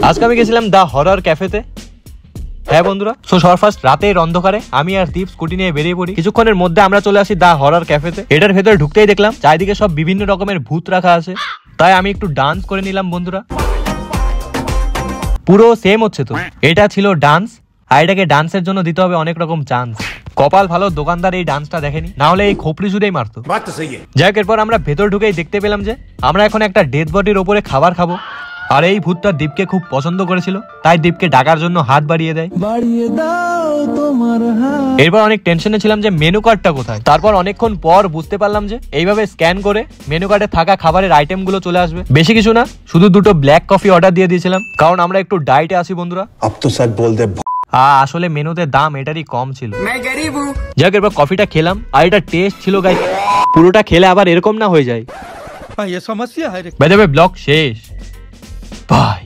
আজকে আমি গেছিলাম দা হরর ক্যাফেতে। হ্যাঁ বন্ধুরা, সো সবার ফার্স্ট রাতের অন্ধকারে আমি আর দীপ স্কুটি নিয়ে বেরিয়ে পড়ি। কিছুক্ষণের মধ্যে আমরা চলে আসি দা হরর ক্যাফেতে। এটার ভেতরে ঢুকতেই দেখলাম চারিদিকে সব বিভিন্ন রকমের ভূত রাখা আছে, তাই আমি একটু ডান্স করে নিলাম বন্ধুরা। পুরো সেম হচ্ছে তো, এটা ছিল ডান্স, আর এটাকে ডান্সের জন্য দিতে হবে অনেক রকম চান্স। কপাল ভালো দোকানদার এই ডান্সটা দেখেনি, না হলে এই খোপড়ি জুড়েই মারতো। যাই হোক, এরপর আমরা ভেতর ঢুকেই দেখতে পেলাম যে আমরা এখন একটা ডেড বডির ওপরে খাবার খাবো, আর এই ভূতটা দীপকে খুব পছন্দ করেছিল, তাই দীপকে ডাকার জন্য হাত বাড়িয়ে দেয়। এরপর অনেক টেনশনে ছিলাম যে মেনু কার্ডটা কোথায়। তারপর অনেকক্ষণ পর বুঝতে পারলাম যে এইভাবে স্ক্যান করে মেনু কার্ডে থাকা খাবারের আইটেম গুলো চলে আসবে। বেশি কিছু না, শুধু দুটো ব্ল্যাক কফি অর্ডার দিয়ে দিয়েছিলাম, কারণ আমরা একটু ডায়েটে আছি বন্ধুরা। আসলে মেনুতে দাম এটারই কম ছিল। যাই হোক, এরপর কফিটা খেলাম, আর এটা টেস্ট ছিল গাইস, পুরোটা খেলে আবার এরকম না হয়ে যায়। ব্লগ শেষ, বাই।